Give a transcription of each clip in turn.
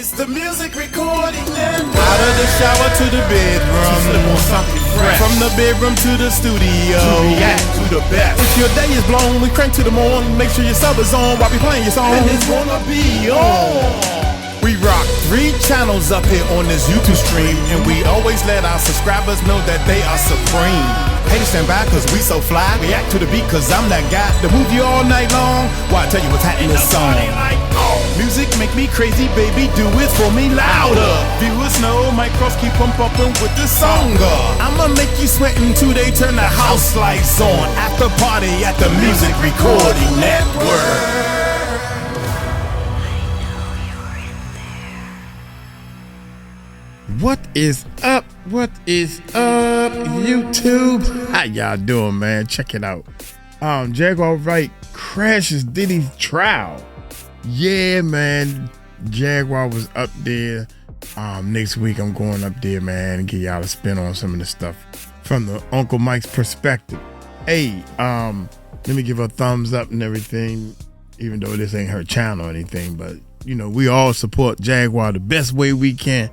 It's the music recording network. Out of the shower to the bedroom, slip on something fresh. From the bedroom to the studio, to react to the best. If your day is blown, we crank to the morn. Make sure your sub is on while we playing your song. And it's gonna be on. We rock 3 channels up here on this YouTube stream, and we always let our subscribers know that they are supreme. Hey, stand by, cause we so fly. React to the beat, cause I'm that guy to move you all night long. Why, I tell you what's happening in this song. Music make me crazy, baby, do it for me louder. Viewers know my cross keep on bumping with the song. I'ma make you sweat until they turn the house lights on. After party at the Music Recording Network. What is up? What is up, YouTube? How y'all doing, man? Check it out. Jaguar Wright crashes Diddy's trial. Yeah, man. Jaguar was up there. Next week I'm going up there, man, and give y'all a spin on some of the stuff from the Uncle Mike's perspective. Hey, let me give her a thumbs up and everything, even though this ain't her channel or anything, but you know, we all support Jaguar the best way we can.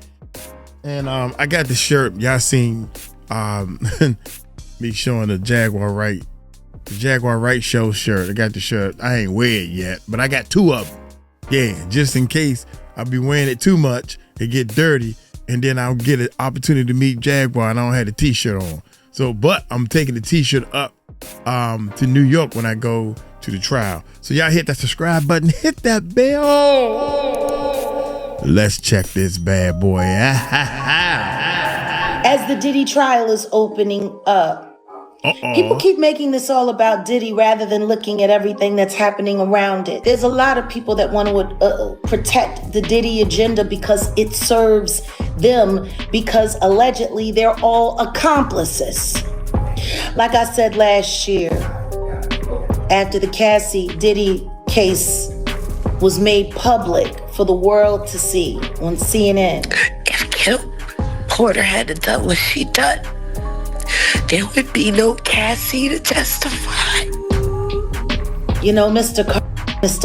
And I got the shirt. Y'all seen me showing the Jaguar Wright show shirt. I got the shirt. I ain't wear it yet, but I got 2 of them. Yeah, just in case I be wearing it too much, it get dirty, and then I'll get an opportunity to meet Jaguar and I don't have the t-shirt on. So, but I'm taking the t-shirt up to New York when I go to the trial. So y'all hit that subscribe button, hit that bell. Let's check this bad boy. As the Diddy trial is opening up, people keep making this all about Diddy rather than looking at everything that's happening around it. There's a lot of people that want to protect the Diddy agenda because it serves them, because allegedly they're all accomplices. Like I said last year, after the Cassie Diddy case was made public for the world to see on CNN. If Kim Porter hadn't done what she done, there would be no Cassie to testify. You know, Mr.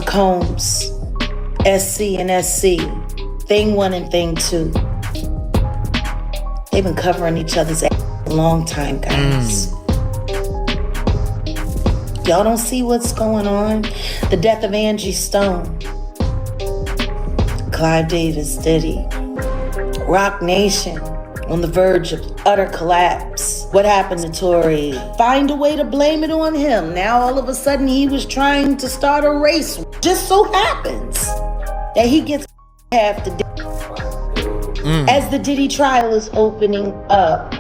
Combs, SC and SC, thing 1 and thing 2. They've been covering each other's ass a long time, guys. Y'all don't see what's going on? The death of Angie Stone, Clive Davis, Diddy, Rock Nation on the verge of utter collapse. What happened to Tory? Find a way to blame it on him. Now all of a sudden he was trying to start a race. Just so happens that he gets half the day. As the Diddy trial is opening up.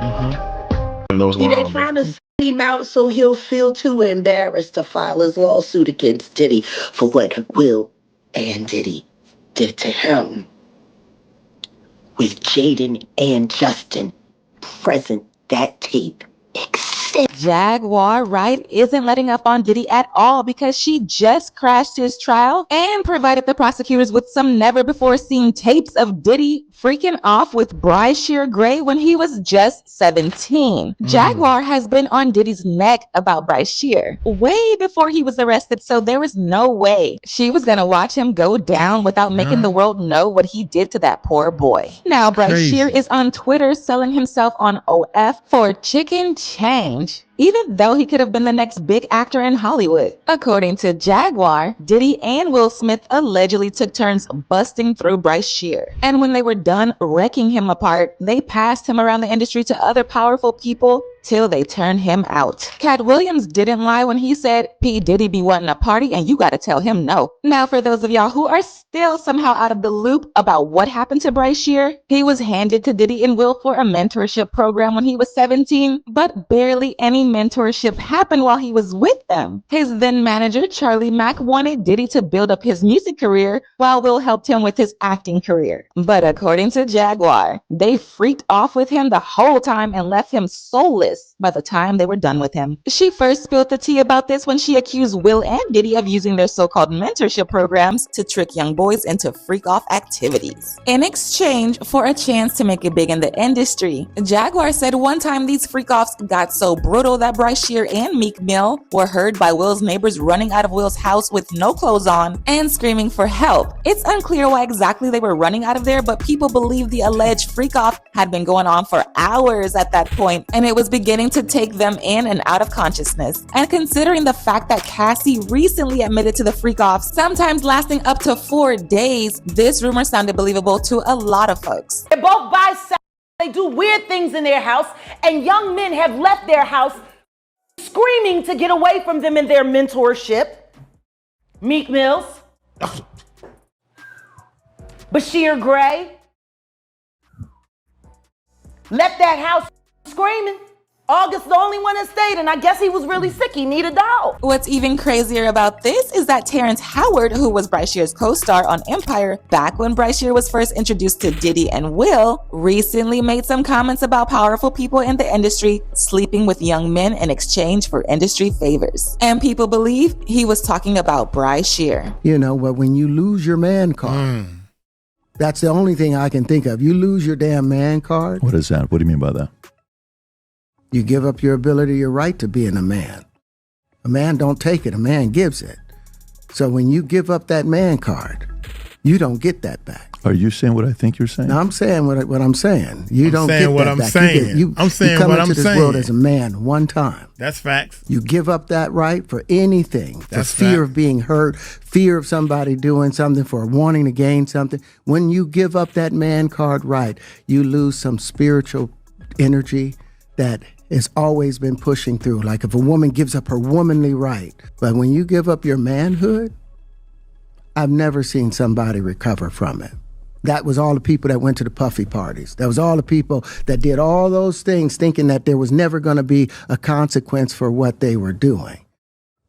They're trying to him out so he'll feel too embarrassed to file his lawsuit against Diddy for what Will and Diddy did to him. With Jaden and Justin present, that tape exists. Jaguar Wright isn't letting up on Diddy at all because she just crashed his trial and provided the prosecutors with some never-before-seen tapes of Diddy freaking off with Bryshire Gray when he was just 17. Jaguar has been on Diddy's neck about Bryshire way before he was arrested, so there was no way she was gonna watch him go down without making the world know what he did to that poor boy. Now, Bryshire is on Twitter selling himself on OF for chicken change, even though he could have been the next big actor in Hollywood. According to Jaguar, Diddy and Will Smith allegedly took turns busting through Bryshire. And when they were done wrecking him apart, they passed him around the industry to other powerful people till they turned him out. Cat Williams didn't lie when he said, P. Diddy be wanting a party and you gotta tell him no. Now, for those of y'all who are still somehow out of the loop about what happened to Bryshire, he was handed to Diddy and Will for a mentorship program when he was 17, but barely any mentorship happened while he was with them. His then manager, Charlie Mack, wanted Diddy to build up his music career while Will helped him with his acting career. But according to Jaguar, they freaked off with him the whole time and left him soulless this by the time they were done with him. She first spilled the tea about this when she accused Will and Diddy of using their so-called mentorship programs to trick young boys into freak-off activities in exchange for a chance to make it big in the industry. Jaguar said one time these freak-offs got so brutal that 𝗟𝗡𝗡𝗞𝗦 and Meek Mill were heard by Will's neighbors running out of Will's house with no clothes on and screaming for help. It's unclear why exactly they were running out of there, but people believe the alleged freak-off had been going on for hours at that point, and it was beginning to take them in and out of consciousness. And considering the fact that Cassie recently admitted to the freak-off, sometimes lasting up to 4 days, this rumor sounded believable to a lot of folks. They're both bisexual. They do weird things in their house, and young men have left their house screaming to get away from them in their mentorship. Meek Mills, Bashir Gray left that house screaming. August the only one that stayed, and I guess he was really sick. He needed a dog. What's even crazier about this is that Terrence Howard, who was 𝗟𝗡𝗡𝗞𝗦's co-star on Empire back when 𝗟𝗡𝗡𝗡 was first introduced to Diddy and Will, recently made some comments about powerful people in the industry sleeping with young men in exchange for industry favors. And people believe he was talking about 𝗟𝗡𝗡𝗄. You know, but when you lose your man card, that's the only thing I can think of. You lose your damn man card. What is that? What do you mean by that? You give up your ability, your right to being a man. A man don't take it, a man gives it. So when you give up that man card, you don't get that back. Are you saying what I think you're saying? No, I'm saying what I'm saying. You don't get that back. I'm saying You come into this world as a man one time. That's facts. You give up that right for anything. That's for fear fact. of being hurt, fear of somebody doing something, for wanting to gain something. When you give up that man card right, you lose some spiritual energy that has always been pushing through. Like if a woman gives up her womanly right. But when you give up your manhood, I've never seen somebody recover from it. That was all the people that went to the puffy parties. That was all the people that did all those things thinking that there was never going to be a consequence for what they were doing.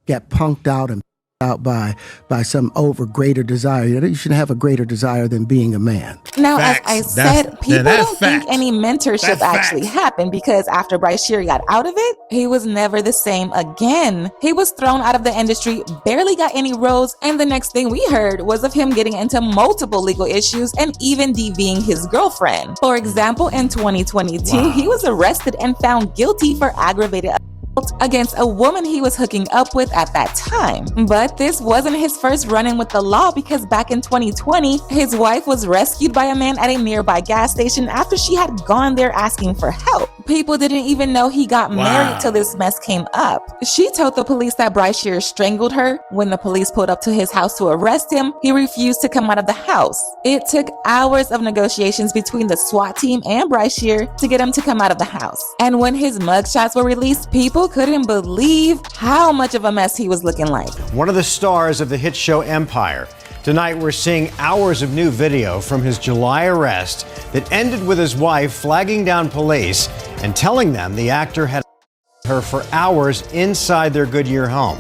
Get punked out and out by some greater desire. You shouldn't have a greater desire than being a man. Now, Facts. as I said, people don't think facts. any mentorship That's actually facts. happened because after 𝗟𝗡𝗡𝗞𝗦 got out of it, he was never the same again. He was thrown out of the industry, barely got any roles, and the next thing we heard was of him getting into multiple legal issues and even DVing his girlfriend. For example, in 2022, he was arrested and found guilty for aggravated assault against a woman he was hooking up with at that time. But this wasn't his first run-in with the law because back in 2020, his wife was rescued by a man at a nearby gas station after she had gone there asking for help. People didn't even know he got married till this mess came up. She told the police that 𝗟𝗡𝗡𝗡𝗖 strangled her. When the police pulled up to his house to arrest him, he refused to come out of the house. It took hours of negotiations between the SWAT team and 𝗟𝗡𝗡𝗡𝗖 to get him to come out of the house. And when his mugshots were released, people couldn't believe how much of a mess he was looking like. One of the stars of the hit show Empire. Tonight we're seeing hours of new video from his July arrest that ended with his wife flagging down police and telling them the actor had her for hours inside their Goodyear home.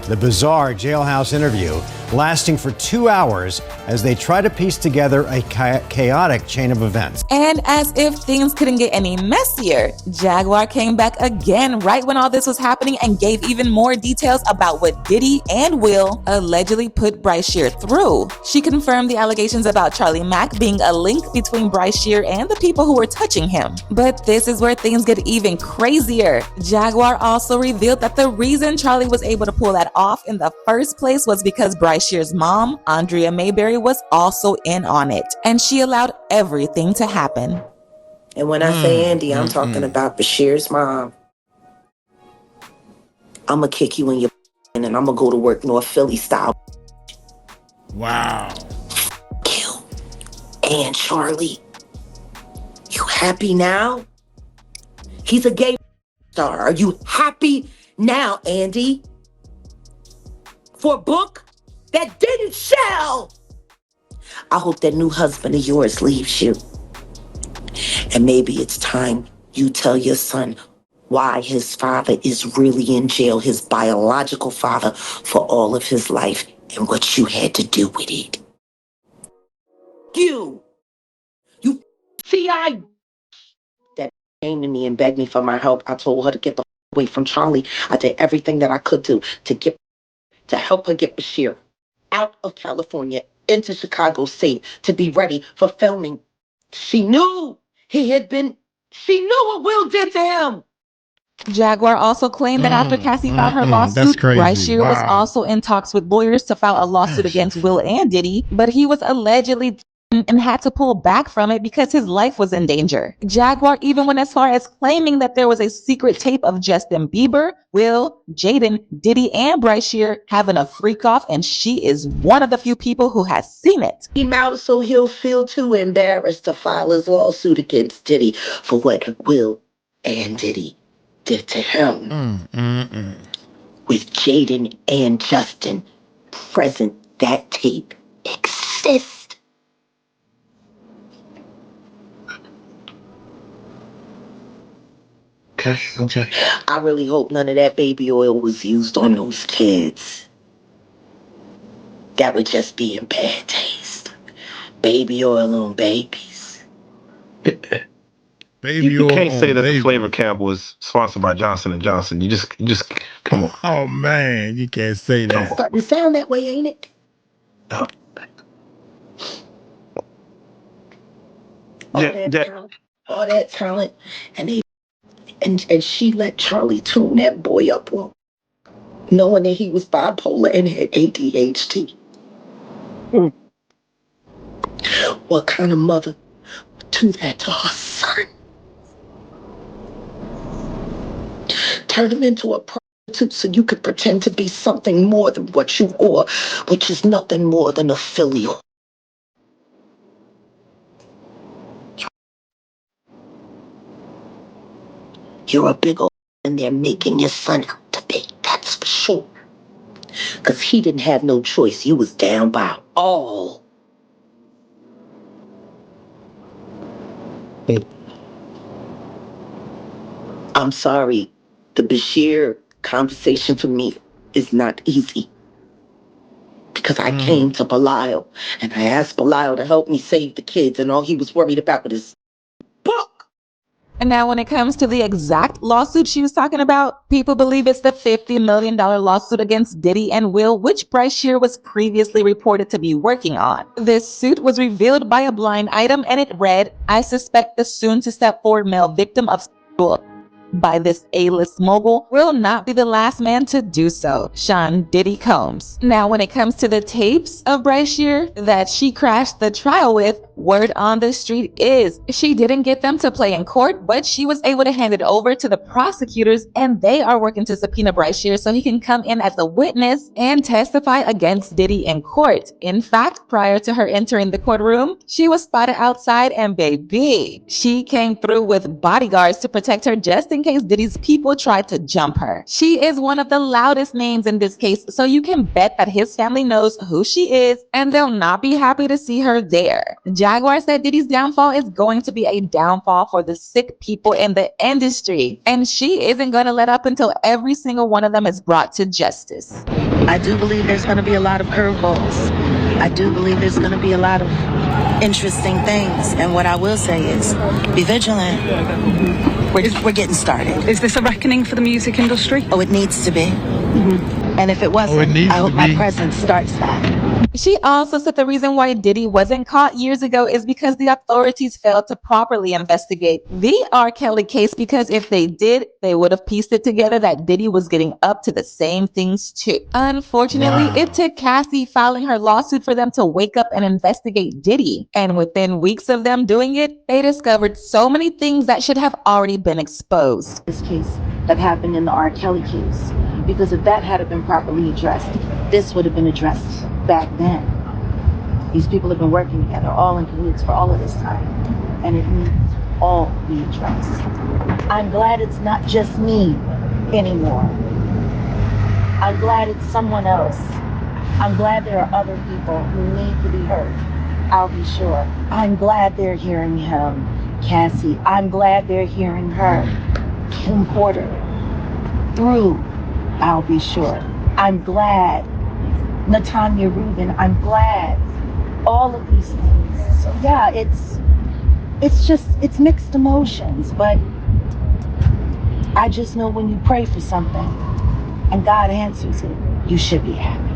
The bizarre jailhouse interview lasting for 2 hours as they try to piece together a chaotic chain of events. And as if things couldn't get any messier, Jaguar came back again right when all this was happening and gave even more details about what Diddy and Will allegedly put 𝗟𝗡𝗡𝗡𝗏 through. She confirmed the allegations about Charlie Mack being a link between 𝗟𝗡𝗡𝗏 and the people who were touching him. But this is where things get even crazier. Jaguar also revealed that the reason Charlie was able to pull that off in the first place was because 𝗟𝗡𝗡𝗏's mom, Andrea Mayberry, was also in on it, and she allowed everything to happen. And when I say Andy, I'm talking about Bashir's mom. I'm going to kick you in your and I'm going to go to work North Philly style. Wow. You and Charlie, you happy now? He's a gay star. Are you happy now, Andy? For a book that didn't sell. I hope that new husband of yours leaves you. And maybe it's time you tell your son why his father is really in jail, his biological father, for all of his life and what you had to do with it. You see, came to me and begged me for my help. I told her to get the away from Charlie. I did everything that I could do to help her get Bashir out of California into Chicago State to be ready for filming. She knew she knew what Will did to him. Jaguar also claimed that after Cassie filed her That's lawsuit, crazy. Brashear was Wow. also in talks with lawyers to file a lawsuit against Will and Diddy, but he was allegedly and had to pull back from it because his life was in danger. Jaguar even went as far as claiming that there was a secret tape of Justin Bieber, Will, Jaden, Diddy, and Brashear having a freak off, and she is one of the few people who has seen it. Came out so he'll feel too embarrassed to file his lawsuit against Diddy for what Will and Diddy did to him. With Jaden and Justin present, that tape exists. Okay. I really hope none of that baby oil was used on those kids. That would just be in bad taste. Baby oil on babies. You can't say that the flavor camp was sponsored by Johnson & Johnson. You just come on. Oh man, you can't say that. It's starting to sound that way, ain't it? No. All that talent, and she let Charlie tune that boy up, well, knowing that he was bipolar and had ADHD. What kind of mother would do that to her son? Turn him into a prostitute so you could pretend to be something more than what you are, which is nothing more than a filial. You're a big old and they're making your son out to be, that's for sure. Because he didn't have no choice. You was down by all. I'm sorry. The Bashir conversation for me is not easy. Because I came to Belial and I asked Belial to help me save the kids, and all he was worried about was his book. And now when it comes to the exact lawsuit she was talking about, people believe it's the $50 million lawsuit against Diddy and Will, which Brashear was previously reported to be working on. This suit was revealed by a blind item, and it read, "I suspect the soon-to-step-forward male victim of sexual by this A-list mogul will not be the last man to do so, Sean Diddy Combs." Now, when it comes to the tapes of Brashear that she crashed the trial with, word on the street is she didn't get them to play in court, but she was able to hand it over to the prosecutors, and they are working to subpoena Brashear so he can come in as a witness and testify against Diddy in court. In fact, prior to her entering the courtroom, she was spotted outside, and baby, she came through with bodyguards to protect her just in case Diddy's people tried to jump her. She is one of the loudest names in this case, so you can bet that his family knows who she is, and they'll not be happy to see her there. Jaguar said Diddy's downfall is going to be a downfall for the sick people in the industry, and she isn't going to let up until every single one of them is brought to justice. I do believe there's going to be a lot of curveballs. I do believe there's going to be a lot of interesting things. And what I will say is, be vigilant. We're getting started. Is this a reckoning for the music industry? Oh, it needs to be. And if it wasn't, I hope my presence starts that. She also said the reason why Diddy wasn't caught years ago is because the authorities failed to properly investigate the R. Kelly case, because if they did, they would have pieced it together that Diddy was getting up to the same things too. Unfortunately, it took Cassie filing her lawsuit for them to wake up and investigate Diddy. And within weeks of them doing it, they discovered so many things that should have already been exposed. This case that happened in the R. Kelly case, because if that had been properly addressed, this would have been addressed back then. These people have been working together, all in cahoots for all of this time, and it needs all to be addressed. I'm glad it's not just me anymore. I'm glad it's someone else. I'm glad there are other people who need to be heard. I'll be sure. I'm glad they're hearing him, Cassie. I'm glad they're hearing her, Kim Porter, through. I'll be sure. I'm glad. Latanya Rubin, I'm glad. All of these things. So yeah, it's mixed emotions, but I just know when you pray for something and God answers it, you should be happy.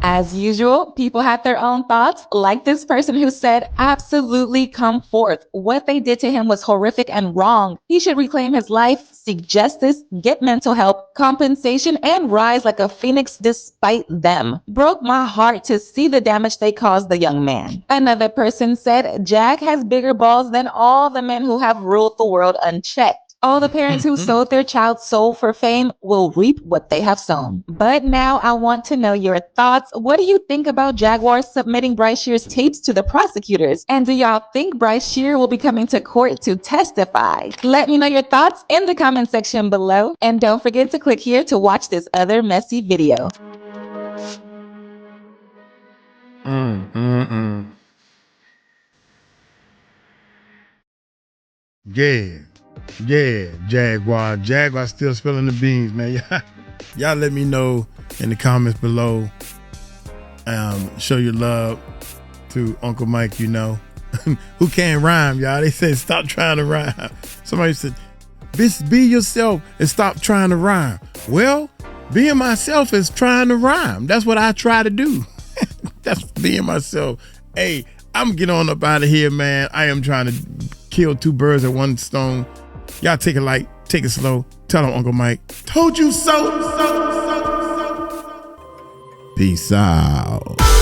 As usual, people had their own thoughts, like this person who said, absolutely come forth. What they did to him was horrific and wrong. He should reclaim his life, seek justice, get mental help, compensation, and rise like a phoenix despite them. Broke my heart to see the damage they caused the young man. Another person said, Jag has bigger balls than all the men who have ruled the world unchecked. All the parents who sold their child's soul for fame will reap what they have sown. But now I want to know your thoughts. What do you think about Jaguar submitting Bryce Shear's tapes to the prosecutors? And do y'all think Bryce Shear will be coming to court to testify? Let me know your thoughts in the comment section below. And don't forget to click here to watch this other messy video. Yeah, Jaguar. Jaguar still spilling the beans, man. Y'all let me know in the comments below. Show your love to Uncle Mike, you know. Who can't rhyme, y'all. They said stop trying to rhyme. Somebody said, be yourself and stop trying to rhyme. Well, being myself is trying to rhyme. That's what I try to do. That's being myself. Hey, I'm gonna get on up out of here, man. I am trying to kill two birds with one stone. Y'all take it light, take it slow. Tell them Uncle Mike told you so. Peace out.